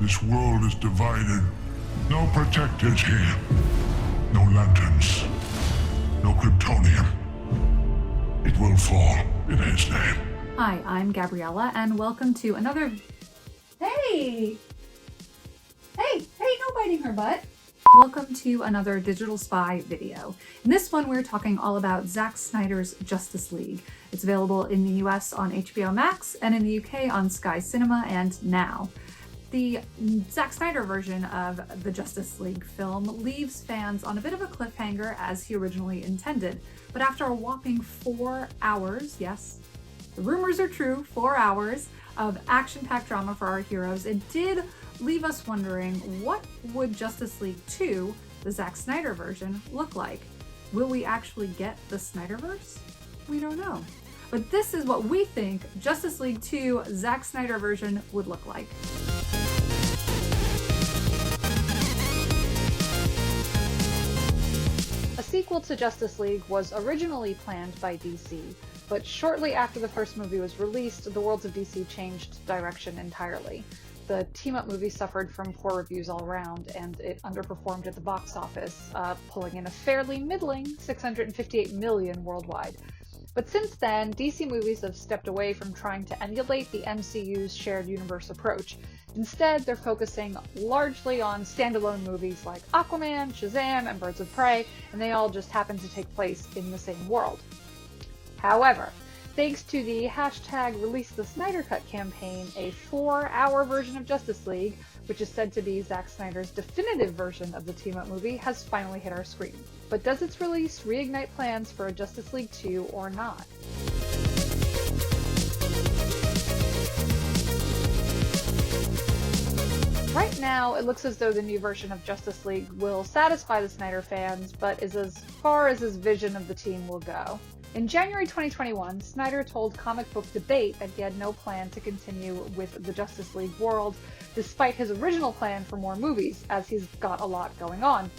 This world is divided. No protectors here. No lanterns. No Kryptonium. It will fall in his name. Hi, I'm Gabriella, and welcome to another... Hey, no biting her butt. Welcome to another Digital Spy video. In this one, we're talking all about Zack Snyder's Justice League. It's available in the US on HBO Max and in the UK on Sky Cinema and Now. The Zack Snyder version of the Justice League film leaves fans on a bit of a cliffhanger as he originally intended. But after a whopping 4 hours, yes, the rumors are true, 4 hours of action-packed drama for our heroes, it did leave us wondering, what would Justice League 2, the Zack Snyder version, look like? Will we actually get the Snyderverse? We don't know. But this is what we think Justice League 2 Zack Snyder version would look like. A sequel to Justice League was originally planned by DC, but shortly after the first movie was released, the worlds of DC changed direction entirely. The team-up movie suffered from poor reviews all around, and it underperformed at the box office, pulling in a fairly middling $658 million worldwide. But since then, DC movies have stepped away from trying to emulate the MCU's shared universe approach. Instead, they're focusing largely on standalone movies like Aquaman, Shazam, and Birds of Prey, and they all just happen to take place in the same world. However, thanks to the hashtag Release the Snyder Cut campaign, a 4-hour version of Justice League, which is said to be Zack Snyder's definitive version of the team-up movie, has finally hit our screen. But does its release reignite plans for a Justice League 2 or not? Right now, it looks as though the new version of Justice League will satisfy the Snyder fans, but is as far as his vision of the team will go. In January 2021, Snyder told Comic Book Debate that he had no plan to continue with the Justice League world, despite his original plan for more movies, as he's got a lot going on.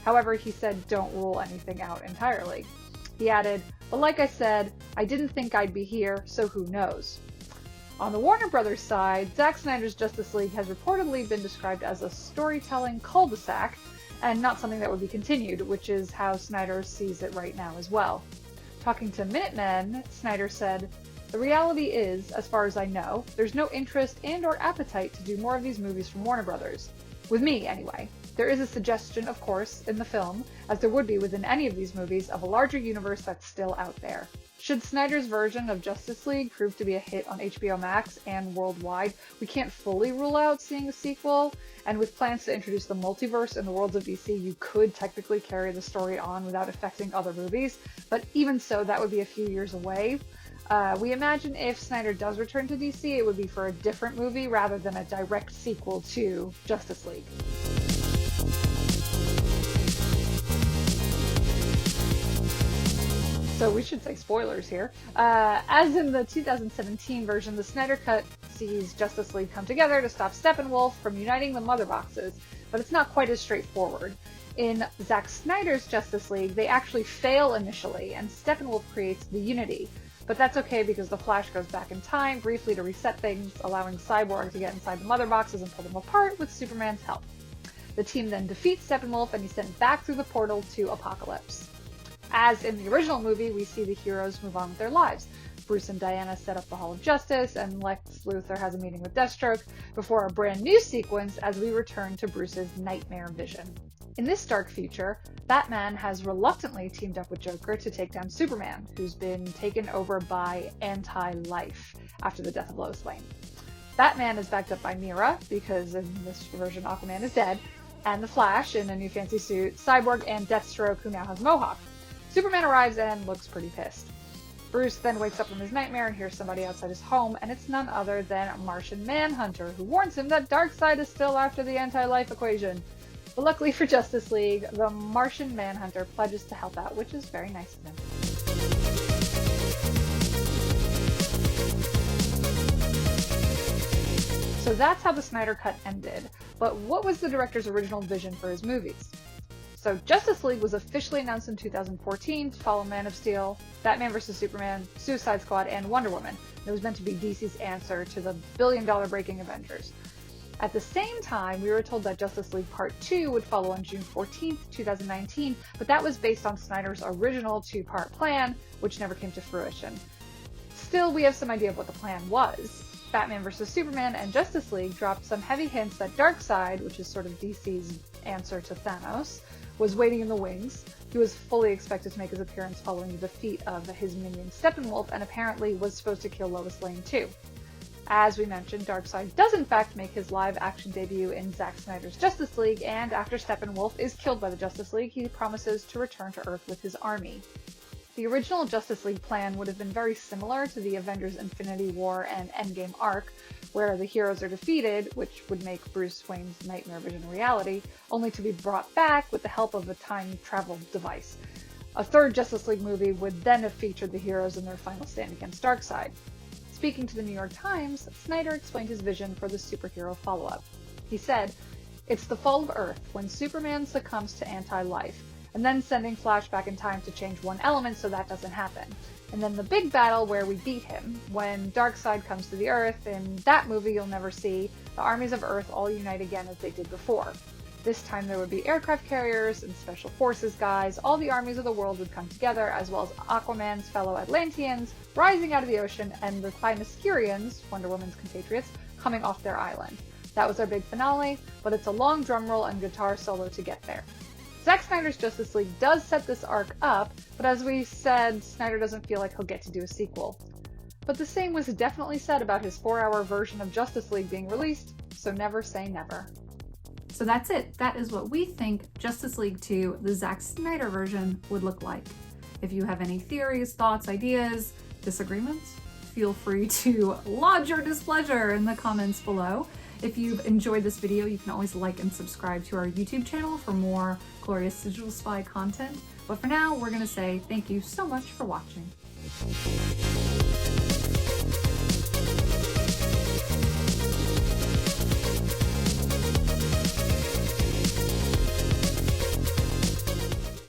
However, he said don't rule anything out entirely. He added, "But like I said, I didn't think I'd be here, so who knows." On the Warner Brothers side, Zack Snyder's Justice League has reportedly been described as a storytelling cul-de-sac, and not something that would be continued, which is how Snyder sees it right now as well. Talking to Minutemen, Snyder said, "The reality is, as far as I know, there's no interest and/or appetite to do more of these movies from Warner Brothers. With me, anyway. There is a suggestion, of course, in the film, as there would be within any of these movies, of a larger universe that's still out there. Should Snyder's version of Justice League prove to be a hit on HBO Max and worldwide, we can't fully rule out seeing a sequel, and with plans to introduce the multiverse in the worlds of DC, you could technically carry the story on without affecting other movies, but even so, that would be a few years away. We imagine if Snyder does return to DC, it would be for a different movie rather than a direct sequel to Justice League." So we should say spoilers here. As in the 2017 version, the Snyder Cut sees Justice League come together to stop Steppenwolf from uniting the Mother Boxes, but it's not quite as straightforward. In Zack Snyder's Justice League, they actually fail initially, and Steppenwolf creates the Unity. But that's okay because the Flash goes back in time briefly to reset things, allowing Cyborg to get inside the Mother Boxes and pull them apart with Superman's help. The team then defeats Steppenwolf, and he's sent back through the portal to Apocalypse. As in the original movie, we see the heroes move on with their lives. Bruce and Diana set up the Hall of Justice, and Lex Luthor has a meeting with Deathstroke before a brand new sequence as we return to Bruce's nightmare vision. In this dark future, Batman has reluctantly teamed up with Joker to take down Superman, who's been taken over by anti-life after the death of Lois Lane. Batman is backed up by Mira, because in this version Aquaman is dead, and the Flash in a new fancy suit, Cyborg, and Deathstroke, who now has Mohawk. Superman arrives and looks pretty pissed. Bruce then wakes up from his nightmare and hears somebody outside his home, and it's none other than Martian Manhunter, who warns him that Darkseid is still after the anti-life equation. But luckily for Justice League, the Martian Manhunter pledges to help out, which is very nice of him. So that's how the Snyder Cut ended, but what was the director's original vision for his movies? So Justice League was officially announced in 2014 to follow Man of Steel, Batman vs. Superman, Suicide Squad, and Wonder Woman. It was meant to be DC's answer to the billion-dollar breaking Avengers. At the same time, we were told that Justice League Part 2 would follow on June 14th, 2019, but that was based on Snyder's original two-part plan, which never came to fruition. Still, we have some idea of what the plan was. Batman vs. Superman and Justice League dropped some heavy hints that Darkseid, which is sort of DC's answer to Thanos, was waiting in the wings. He was fully expected to make his appearance following the defeat of his minion Steppenwolf, and apparently was supposed to kill Lois Lane too. As we mentioned, Darkseid does in fact make his live-action debut in Zack Snyder's Justice League, and after Steppenwolf is killed by the Justice League, he promises to return to Earth with his army. The original Justice League plan would have been very similar to the Avengers Infinity War and Endgame arc, where the heroes are defeated, which would make Bruce Wayne's nightmare vision a reality, only to be brought back with the help of a time travel device. A third Justice League movie would then have featured the heroes in their final stand against Darkseid. Speaking to the New York Times, Snyder explained his vision for the superhero follow-up. He said, "It's the fall of Earth, when Superman succumbs to anti-life, and then sending Flash back in time to change one element so that doesn't happen. And then the big battle where we beat him, when Darkseid comes to the Earth. In that movie you'll never see, the armies of Earth all unite again as they did before. This time there would be aircraft carriers and special forces guys, all the armies of the world would come together, as well as Aquaman's fellow Atlanteans rising out of the ocean, and the Themyscirians, Wonder Woman's compatriots, coming off their island. That was our big finale, but it's a long drum roll and guitar solo to get there." Zack Snyder's Justice League does set this arc up, but as we said, Snyder doesn't feel like he'll get to do a sequel. But the same was definitely said about his 4-hour version of Justice League being released, so never say never. So that's it. That is what we think Justice League 2, the Zack Snyder version, would look like. If you have any theories, thoughts, ideas, disagreements, feel free to lodge your displeasure in the comments below. If you've enjoyed this video, you can always like and subscribe to our YouTube channel for more Glorious Digital Spy content. But for now, we're going to say thank you so much for watching.